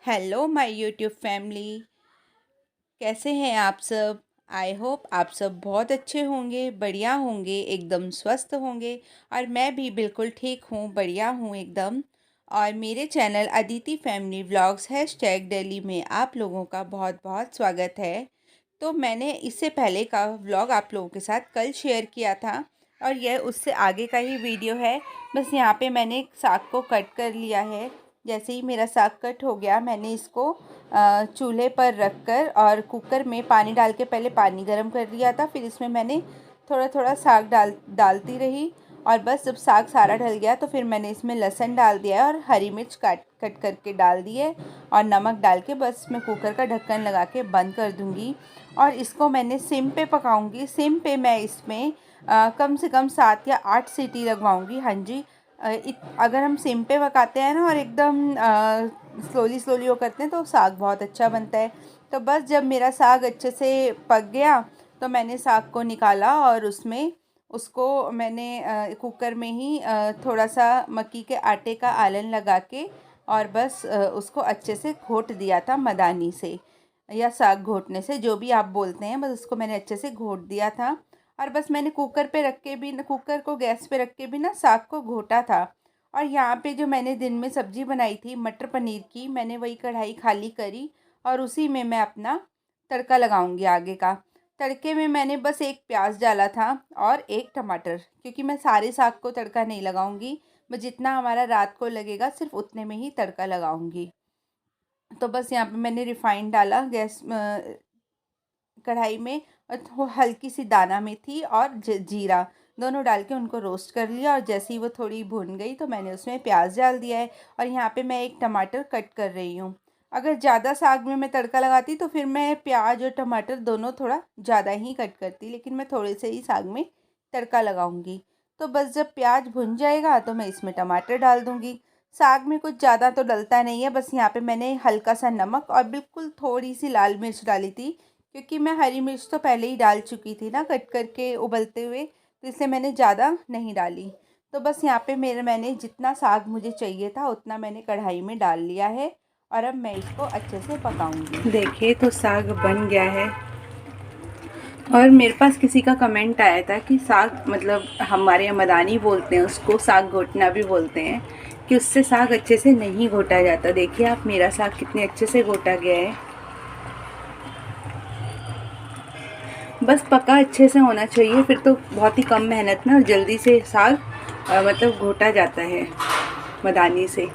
Hello my YouTube family. कैसे हैं आप सब? आई होप आप सब बहुत अच्छे होंगे, बढ़िया होंगे, एकदम स्वस्थ होंगे। और मैं भी बिल्कुल ठीक हूँ, बढ़िया हूँ एकदम। और मेरे channel Aditi family vlogs hashtag Delhi में आप लोगों का बहुत बहुत स्वागत है। तो मैंने इससे पहले का व्लॉग आप लोगों के साथ कल शेयर किया था और यह उससे आगे का ही वीडियो है। बस यहाँ पे मैंने साग को कट कर लिया है। जैसे ही मेरा साग कट हो गया, मैंने इसको चूल्हे पर रखकर और कुकर में पानी डाल के पहले पानी गर्म कर लिया था। फिर इसमें मैंने थोड़ा थोड़ा साग डालती रही। और बस जब साग सारा ढल गया तो फिर मैंने इसमें लहसुन डाल दिया है और हरी मिर्च काट कट करके डाल दी है। और नमक डाल के बस मैं कुकर का ढक्कन लगा के बंद कर दूँगी। और इसको मैंने सिम पे पकाऊंगी। सिम पे मैं इसमें कम से कम 7 या 8 सीटी लगवाऊंगी। हाँ जी। अगर हम सिम पे पकाते हैं ना और एकदम स्लोली स्लोली वो करते हैं तो साग बहुत अच्छा बनता है। तो बस जब मेरा साग अच्छे से पक गया तो मैंने साग को निकाला और उसमें उसको मैंने कुकर में ही थोड़ा सा मक्की के आटे का आलन लगा के और बस उसको अच्छे से घोट दिया था मदानी से या साग घोटने से, जो भी आप बोलते हैं। बस उसको मैंने अच्छे से घोट दिया था। और बस मैंने कुकर पे रख के भी कुकर को गैस पे रख के भी ना साग को घोटा था। और यहाँ पे जो मैंने दिन में सब्जी बनाई थी मटर पनीर की, मैंने वही कढ़ाई खाली करी और उसी में मैं अपना तड़का लगाऊंगी आगे का। तड़के में मैंने बस एक प्याज डाला था और एक टमाटर, क्योंकि मैं सारे साग को तड़का नहीं लगाऊंगी। मैं जितना हमारा रात को लगेगा सिर्फ उतने में ही तड़का लगाऊंगी। तो बस यहाँ पे मैंने रिफाइंड डाला गैस कढ़ाई में और हल्की सी दाना मेथी और जीरा दोनों डाल के उनको रोस्ट कर लिया। और जैसे ही वो थोड़ी भुन गई तो मैंने उसमें प्याज डाल दिया है। और यहाँ पे मैं एक टमाटर कट कर रही हूँ। अगर ज़्यादा साग में मैं तड़का लगाती तो फिर मैं प्याज और टमाटर दोनों थोड़ा ज़्यादा ही कट करती, लेकिन मैं थोड़े से ही साग में तड़का लगाऊंगी। तो बस जब प्याज भुन जाएगा तो मैं इसमें टमाटर डाल दूँगी। साग में कुछ ज़्यादा तो डलता नहीं है, बस यहाँ पे मैंने हल्का सा नमक और बिल्कुल थोड़ी सी लाल मिर्च डाली थी, क्योंकि मैं हरी मिर्च तो पहले ही डाल चुकी थी ना कट करके उबलते हुए, तो इसलिए मैंने ज़्यादा नहीं डाली। तो बस यहाँ पे मैंने जितना साग मुझे चाहिए था उतना मैंने कढ़ाई में डाल लिया है और अब मैं इसको अच्छे से पकाऊंगी। देखिए तो साग बन गया है। और मेरे पास किसी का कमेंट आया था कि साग मतलब हमारे यहाँ मदानी बोलते हैं उसको, साग घोटना भी बोलते हैं, कि उससे साग अच्छे से नहीं घोटा जाता। देखिए आप, मेरा साग कितने अच्छे से घोटा गया है। बस पका अच्छे से होना चाहिए, फिर तो बहुत ही कम मेहनत में और जल्दी से साग मतलब घोटा जाता है मदानी से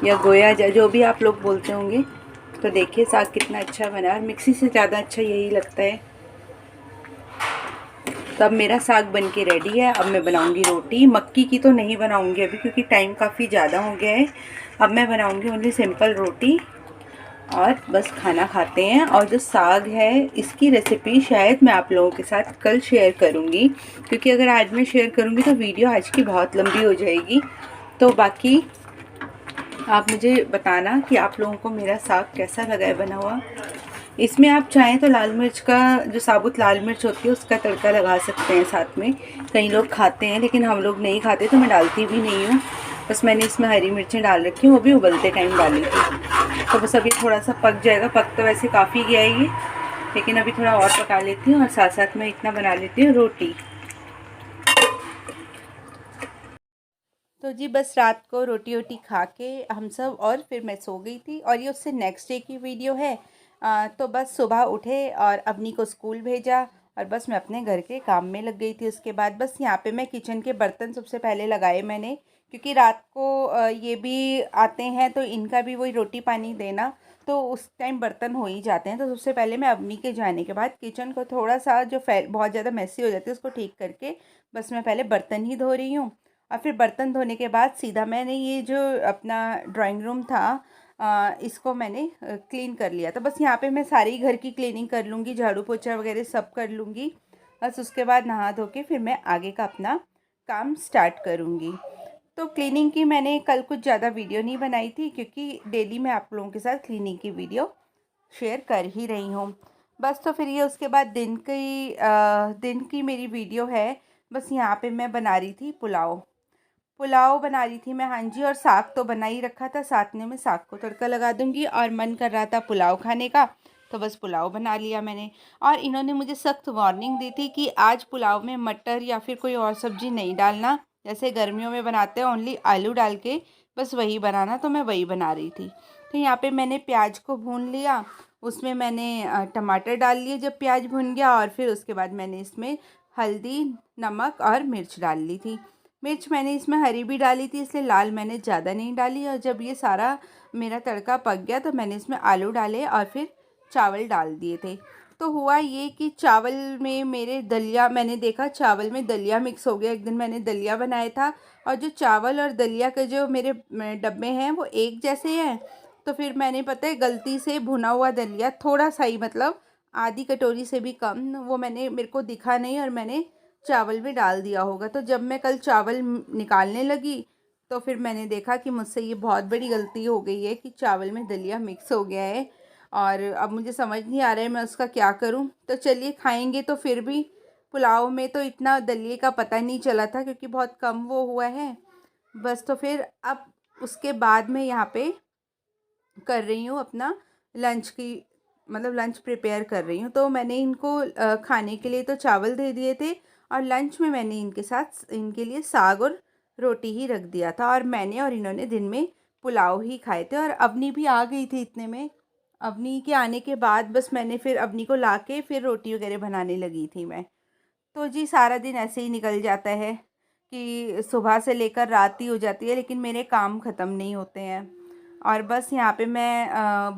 या गोया जो भी आप लोग बोलते होंगे। तो देखिए साग कितना अच्छा बना और मिक्सी से ज़्यादा अच्छा यही लगता है। तो अब मेरा साग बन के रेडी है। अब मैं बनाऊंगी रोटी। मक्की की तो नहीं बनाऊंगी अभी, क्योंकि टाइम काफ़ी ज़्यादा हो गया है। अब मैं बनाऊंगी ओनली सिंपल रोटी और बस खाना खाते हैं। और जो साग है इसकी रेसिपी शायद मैं आप लोगों के साथ कल शेयर करूंगी, क्योंकि अगर आज मैं शेयर करूंगी तो वीडियो आज की बहुत लंबी हो जाएगी। तो बाकी आप मुझे बताना कि आप लोगों को मेरा साग कैसा लगा है बना हुआ। इसमें आप चाहें तो लाल मिर्च का, जो साबुत लाल मिर्च होती है उसका तड़का लगा सकते हैं साथ में। कई लोग खाते हैं लेकिन हम लोग नहीं खाते, तो मैं डालती भी नहीं हूँ। बस मैंने इसमें हरी मिर्चें डाल रखी हैं, वो भी उबलते टाइम डाली थी। तो बस अभी थोड़ा सा पक जाएगा। पक तो वैसे काफ़ी गया है ये, लेकिन अभी थोड़ा और पका लेती हूँ और साथ साथ में इतना बना लेती हूँ रोटी। तो जी बस रात को रोटी वोटी खा के हम सब, और फिर मैं सो गई थी। और ये उससे नेक्स्ट डे की वीडियो है। तो बस सुबह उठे और अवनी को स्कूल भेजा और बस मैं अपने घर के काम में लग गई थी। उसके बाद बस यहाँ पे मैं किचन के बर्तन सबसे पहले लगाए मैंने, क्योंकि रात को ये भी आते हैं तो इनका भी वही रोटी पानी देना, तो उस टाइम बर्तन हो ही जाते हैं। तो सबसे पहले मैं अवनी के जाने के बाद किचन को थोड़ा सा जो बहुत ज़्यादा मैसी हो जाती है उसको ठीक करके बस मैं पहले बर्तन ही धो रही हूँ। और फिर बर्तन धोने के बाद सीधा मैंने ये जो अपना ड्राइंग रूम था इसको मैंने क्लीन कर लिया। तो बस यहाँ पे मैं सारी घर की क्लीनिंग कर लूँगी, झाड़ू पोछा वगैरह सब कर लूँगी। बस उसके बाद नहा धो के फिर मैं आगे का अपना काम स्टार्ट करूँगी। तो क्लीनिंग की मैंने कल कुछ ज़्यादा वीडियो नहीं बनाई थी, क्योंकि डेली मैं आप लोगों के साथ क्लीनिंग की वीडियो शेयर कर ही रही हूँ। बस तो फिर ये उसके बाद दिन की मेरी वीडियो है। बस यहाँ पे मैं बना रही थी पुलाव। पुलाव बना रही थी मैं, हाँ जी, और साग तो बना ही रखा था, साथ में साग को तड़का लगा दूंगी। और मन कर रहा था पुलाव खाने का, तो बस पुलाव बना लिया मैंने। और इन्होंने मुझे सख्त वार्निंग दी थी कि आज पुलाव में मटर या फिर कोई और सब्जी नहीं डालना, जैसे गर्मियों में बनाते हैं ओनली आलू डाल के, बस वही बनाना। तो मैं वही बना रही थी। तो यहाँ पे मैंने प्याज को भून लिया, उसमें मैंने टमाटर डाल लिए जब प्याज भुन गया, और फिर उसके बाद मैंने इसमें हल्दी, नमक और मिर्च डाल ली थी। मिर्च मैंने इसमें हरी भी डाली थी, इसलिए लाल मैंने ज़्यादा नहीं डाली। और जब ये सारा मेरा तड़का पक गया तो मैंने इसमें आलू डाले और फिर चावल डाल दिए थे। तो हुआ ये कि चावल में मेरे दलिया, मैंने देखा चावल में दलिया मिक्स हो गया। एक दिन मैंने दलिया बनाया था, और जो चावल और दलिया के जो मेरे डब्बे हैं वो एक जैसे हैं। तो फिर मैंने, पता है, गलती से भुना हुआ दलिया थोड़ा सा ही, मतलब आधी कटोरी से भी कम, वो मैंने, मेरे को दिखा नहीं और मैंने चावल में डाल दिया होगा। तो जब मैं कल चावल निकालने लगी तो फिर मैंने देखा कि मुझसे ये बहुत बड़ी गलती हो गई है कि चावल में दलिया मिक्स हो गया है। और अब मुझे समझ नहीं आ रहा है मैं उसका क्या करूं। तो चलिए, खाएंगे तो फिर भी। पुलाव में तो इतना दलिए का पता नहीं चला था क्योंकि बहुत कम वो हुआ है बस। तो फिर अब उसके बाद में यहाँ पे कर रही हूँ अपना लंच की, मतलब लंच प्रिपेयर कर रही हूँ। तो मैंने इनको खाने के लिए तो चावल दे दिए थे, और लंच में मैंने इनके साथ, इनके लिए साग और रोटी ही रख दिया था। और मैंने और इन्होंने दिन में पुलाव ही खाए थे। और अवनी भी आ गई थी इतने में। अवनी के आने के बाद बस मैंने फिर अवनी को ला के फिर रोटी वगैरह बनाने लगी थी मैं। तो जी सारा दिन ऐसे ही निकल जाता है कि सुबह से लेकर रात ही हो जाती है, लेकिन मेरे काम ख़त्म नहीं होते हैं। और बस यहाँ पे मैं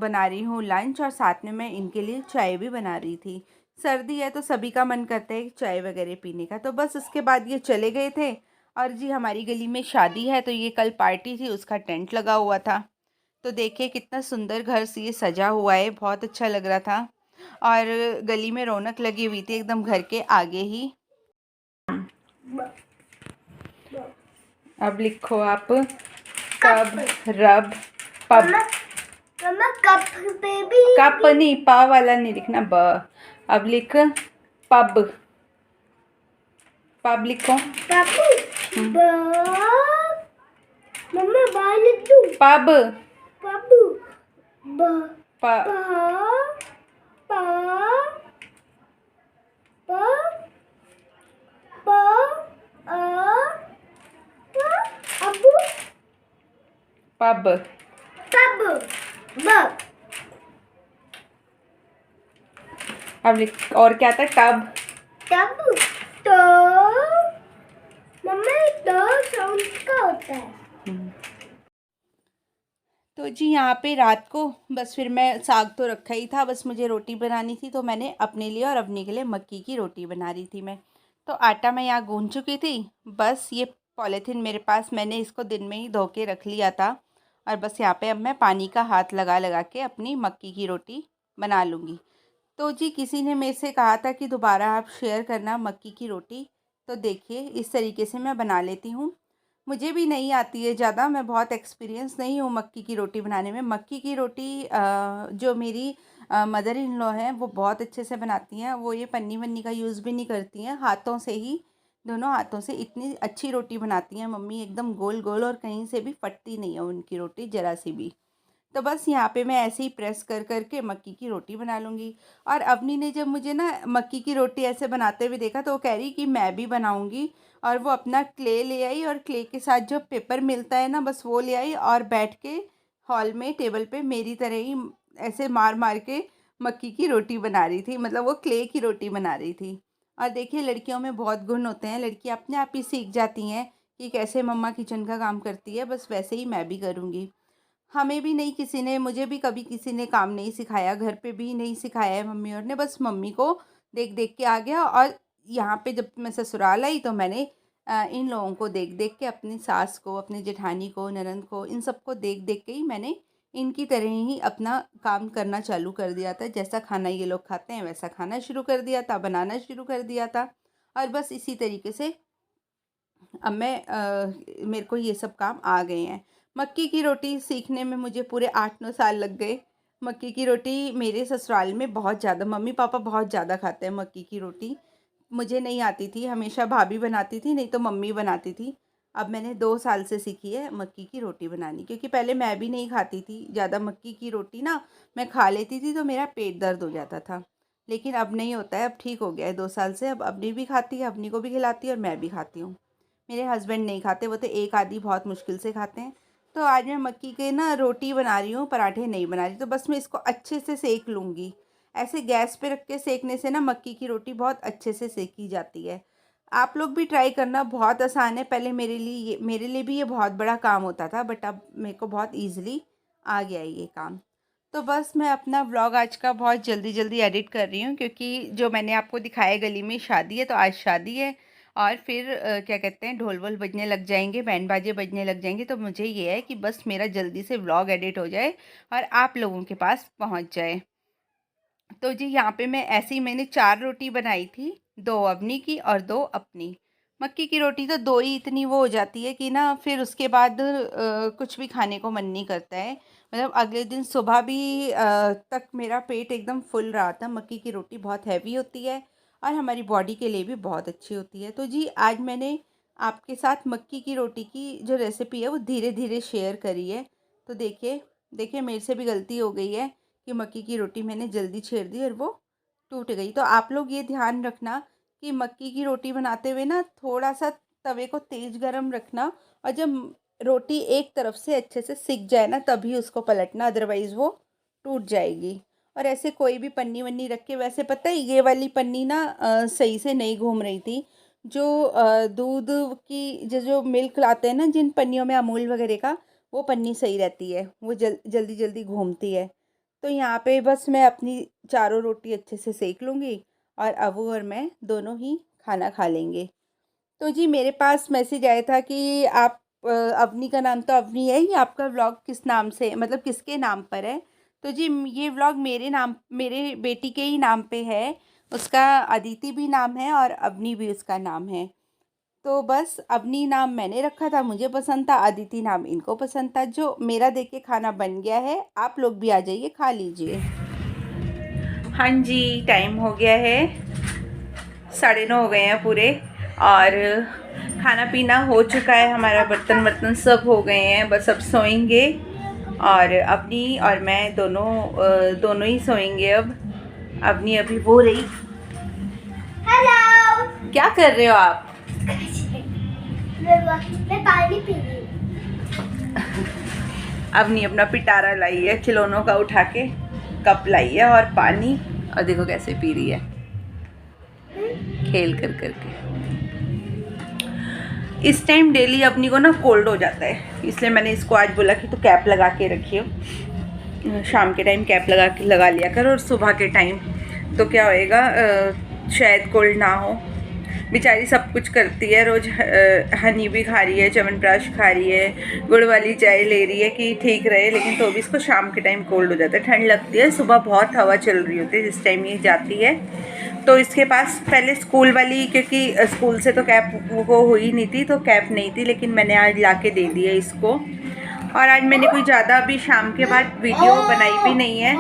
बना रही हूँ लंच, और साथ में मैं इनके लिए चाय भी बना रही थी। सर्दी है तो सभी का मन करता है चाय वगैरह पीने का। तो बस उसके बाद ये चले गए थे। और जी हमारी गली में शादी है, तो ये कल पार्टी थी, उसका टेंट लगा हुआ था। तो देखिए कितना सुंदर घर से ये सजा हुआ है, बहुत अच्छा लग रहा था। और गली में रौनक लगी हुई थी एकदम घर के आगे ही। अब लिखो आप, कब, रब, पब। कप बेबी, कप नहीं, पा वाला नहीं लिखना, ब। अब लिख पब। पब लिखो। मम्मा बा लिख दूं? पब। पब, ब, प, पा, पा, प, प, अबू, पब। तब, ब, अब लिख, और क्या था, टब। तब, तो मम्मा तो साउंड का होता है। तो जी यहाँ पे रात को बस फिर मैं, साग तो रखा ही था, बस मुझे रोटी बनानी थी। तो मैंने अपने लिए और अपने के लिए मक्की की रोटी बना रही थी मैं। तो आटा मैं यहाँ गूंथ चुकी थी। बस ये पॉलीथीन मेरे पास, मैंने इसको दिन में ही धो के रख लिया था। और बस यहाँ पे अब मैं पानी का हाथ लगा लगा के अपनी मक्की की रोटी बना लूँगी। तो जी किसी ने मेरे से कहा था कि दोबारा आप शेयर करना मक्की की रोटी। तो देखिए इस तरीके से मैं बना लेती हूँ। मुझे भी नहीं आती है ज़्यादा, मैं बहुत एक्सपीरियंस नहीं हूँ मक्की की रोटी बनाने में। मक्की की रोटी जो मेरी मदर इन लॉ हैं वो बहुत अच्छे से बनाती हैं। वो ये पन्नी वन्नी का यूज़ भी नहीं करती हैं, हाथों से ही, दोनों हाथों से इतनी अच्छी रोटी बनाती हैं मम्मी, एकदम गोल गोल, और कहीं से भी फटती नहीं है उनकी रोटी ज़रा सी भी। तो बस यहाँ पे मैं ऐसे ही प्रेस कर कर के मक्की की रोटी बना लूँगी। और अवनी ने जब मुझे ना मक्की की रोटी ऐसे बनाते हुए देखा तो वो कह रही कि मैं भी बनाऊँगी। और वो अपना क्ले ले आई, और क्ले के साथ जो पेपर मिलता है ना, बस वो ले आई, और बैठ के हॉल में टेबल पे मेरी तरह ही ऐसे मार मार के मक्की की रोटी बना रही थी, मतलब वो क्ले की रोटी बना रही थी। और देखिए लड़कियों में बहुत गुण होते हैं, लड़की अपने आप ही सीख जाती हैं कि कैसे मम्मा किचन का काम करती है, बस वैसे ही मैं भी करूँगी। हमें भी नहीं, किसी ने, मुझे भी कभी किसी ने काम नहीं सिखाया, घर पे भी नहीं सिखाया है मम्मी और ने, बस मम्मी को देख देख के आ गया। और यहाँ पे जब मैं ससुराल आई तो मैंने इन लोगों को देख देख के, अपनी सास को, अपनी जेठानी को, ननंद को, इन सबको देख देख के ही मैंने इनकी तरह ही अपना काम करना चालू कर दिया था। जैसा खाना ये लोग खाते हैं वैसा खाना शुरू कर दिया था, बनाना शुरू कर दिया था। और बस इसी तरीके से अब मैं मेरे को ये सब काम आ गए हैं। मक्की की रोटी सीखने में मुझे पूरे 8-9 साल लग गए। मक्की की रोटी मेरे ससुराल में बहुत ज़्यादा, मम्मी पापा बहुत ज़्यादा खाते हैं मक्की की रोटी। मुझे नहीं आती थी, हमेशा भाभी बनाती थी, नहीं तो मम्मी बनाती थी। अब मैंने 2 साल से सीखी है मक्की की रोटी बनानी, क्योंकि पहले मैं भी नहीं खाती थी ज़्यादा मक्की की रोटी ना। मैं खा लेती थी तो मेरा पेट दर्द हो जाता था, लेकिन अब नहीं होता है, अब ठीक हो गया है 2 साल से। अब अपनी भी खाती है, अपनी को भी खिलाती है और मैं भी खाती हूँ। मेरे हस्बैंड नहीं खाते, वो तो एक आधी बहुत मुश्किल से खाते हैं। तो आज मैं मक्की के ना रोटी बना रही हूँ, पराठे नहीं बना रही। तो बस मैं इसको अच्छे से सेक लूँगी। ऐसे गैस पे रख के सेकने से ना मक्की की रोटी बहुत अच्छे से सेकी जाती है। आप लोग भी ट्राई करना, बहुत आसान है। पहले मेरे लिए भी ये बहुत बड़ा काम होता था, बट अब मेरे को बहुत ईज़िली आ गया है ये काम। तो बस मैं अपना व्लॉग आज का बहुत जल्दी जल्दी एडिट कर रही हूँ, क्योंकि जो मैंने आपको दिखाया गली में शादी है, तो आज शादी है और फिर क्या कहते हैं, ढोल वोल बजने लग जाएंगे, बैंड बाजे बजने लग जाएंगे। तो मुझे ये है कि बस मेरा जल्दी से व्लॉग एडिट हो जाए और आप लोगों के पास पहुँच जाए। तो जी यहाँ पे मैंने 4 रोटी बनाई थी, 2 अवनी की और 2 अपनी। मक्की की रोटी तो 2 ही इतनी वो हो जाती है कि ना फिर उसके बाद कुछ भी खाने को मन नहीं करता है। मतलब अगले दिन सुबह भी तक मेरा पेट एकदम फुल रहा था। मक्की की रोटी बहुत हैवी होती है और हमारी बॉडी के लिए भी बहुत अच्छी होती है। तो जी आज मैंने आपके साथ मक्की की रोटी की जो रेसिपी है वो धीरे धीरे शेयर करी है। तो देखिए देखिए मेरे से भी गलती हो गई है कि मक्की की रोटी मैंने जल्दी छेड़ दी और वो टूट गई। तो आप लोग ये ध्यान रखना कि मक्की की रोटी बनाते हुए ना थोड़ा सा तवे को तेज़ गरम रखना, और जब रोटी एक तरफ से अच्छे से सिक जाए ना तभी उसको पलटना, अदरवाइज़ वो टूट जाएगी। और ऐसे कोई भी पन्नी वन्नी रख के, वैसे पता है ये वाली पन्नी ना सही से नहीं घूम रही थी। जो दूध की जो जो मिल्क लाते हैं ना जिन पन्नियों में, अमूल वगैरह का, वो पन्नी सही रहती है, वो जल्दी जल्दी घूमती है। तो यहाँ पे बस मैं अपनी चारों रोटी अच्छे से सेक लूँगी और अबू और मैं दोनों ही खाना खा लेंगे। तो जी मेरे पास मैसेज आया था कि आप अवनी का नाम तो अवनी है, ये आपका व्लॉग किस नाम से, मतलब किसके नाम पर है? तो जी ये व्लॉग मेरे बेटी के ही नाम पे है। उसका अदिति भी नाम है और अवनी भी उसका नाम है। तो बस अवनी नाम मैंने रखा था, मुझे पसंद था, अदिति नाम इनको पसंद था। जो मेरा देख के खाना बन गया है, आप लोग भी आ जाइए, खा लीजिए। हाँ जी, टाइम हो गया है, 9:30 हो गए हैं पूरे, और खाना पीना हो चुका है हमारा, बर्तन वर्तन सब हो गए हैं, बस अब सोएंगे। और अपनी और मैं दोनों ही सोएंगे अब। अपनी अभी वो रही। हेलो। क्या कर रहे हो आप? मैं पानी पी रही हूँ। अपनी अपना पिटारा लाई है, खिलौनों का उठा के कप लाई है और पानी, और देखो कैसे पी रही है खेल कर करके। इस टाइम डेली अपनी को ना कोल्ड हो जाता है, इसलिए मैंने इसको आज बोला कि तो कैप लगा के रखियो। शाम के टाइम कैप लगा लिया कर, और सुबह के टाइम तो क्या होएगा, शायद कोल्ड ना हो। बेचारी सब कुछ करती है, रोज़ हनी भी खा रही है, च्यवनप्राश खा रही है, गुड़ वाली चाय ले रही है कि ठीक रहे, लेकिन तो भी इसको शाम के टाइम कोल्ड हो जाता है, ठंड लगती है। सुबह बहुत हवा चल रही होती है जिस टाइम ये जाती है। तो इसके पास पहले स्कूल वाली, क्योंकि स्कूल से तो कैप वो हुई नहीं थी, तो कैप नहीं थी, लेकिन मैंने आज ला के दे दी है इसको। और आज मैंने कोई ज़्यादा अभी शाम के बाद वीडियो बनाई भी नहीं है,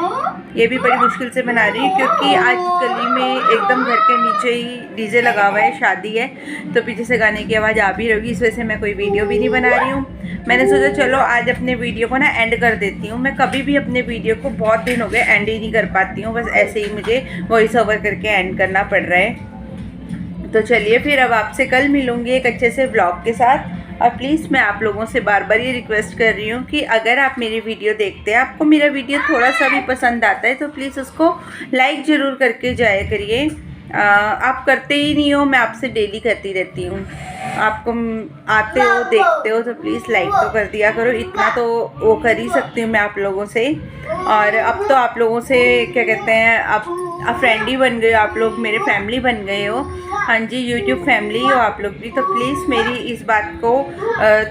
ये भी बड़ी मुश्किल से बना रही हूँ, क्योंकि आज गली में एकदम घर के नीचे ही डीजे लगा हुआ है, शादी है, तो पीछे से गाने की आवाज़ आ भी रही, इस वजह से मैं कोई वीडियो भी नहीं बना रही हूँ। मैंने सोचा चलो आज अपने वीडियो को ना एंड कर देती हूँ। मैं कभी भी अपने वीडियो को, बहुत दिन हो गए एंड ही नहीं कर पाती हूँ, बस ऐसे ही मुझे वॉइस ओवर करके एंड करना पड़ रहा है। तो चलिए फिर अब आपसे कल मिलूँगी एक अच्छे से ब्लॉग के साथ। और प्लीज़ मैं आप लोगों से बार बार ये रिक्वेस्ट कर रही हूँ कि अगर आप मेरी वीडियो देखते हैं, आपको मेरा वीडियो थोड़ा सा भी पसंद आता है, तो प्लीज़ उसको लाइक ज़रूर करके जाया करिए। आप करते ही नहीं हो, मैं आपसे डेली करती रहती हूँ, आपको आते हो देखते हो, तो प्लीज़ लाइक तो कर दिया करो, इतना तो वो कर ही सकती हूँ मैं आप लोगों से। और अब तो आप लोगों से क्या कहते हैं, आप फ्रेंड ही बन गए हो, आप लोग मेरे फैमिली बन गए हो। हाँ जी, यूट्यूब फैमिली हो आप लोग भी। तो प्लीज़ मेरी इस बात को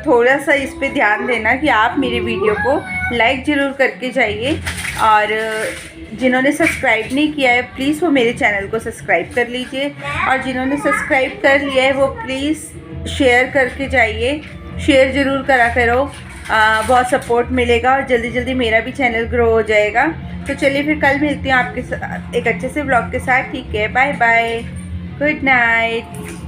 थोड़ा सा इस पे ध्यान देना कि आप मेरे वीडियो को लाइक ज़रूर करके जाइए। और जिन्होंने सब्सक्राइब नहीं किया है, प्लीज़ वो मेरे चैनल को सब्सक्राइब कर लीजिए, और जिन्होंने सब्सक्राइब कर लिया है वो प्लीज़ शेयर करके जाइए, शेयर ज़रूर करा करो, बहुत सपोर्ट मिलेगा और जल्दी जल्दी मेरा भी चैनल ग्रो हो जाएगा। तो चलिए फिर कल मिलती हूँ आपके साथ एक अच्छे से ब्लॉग के साथ। ठीक है, बाय बाय, गुड नाइट।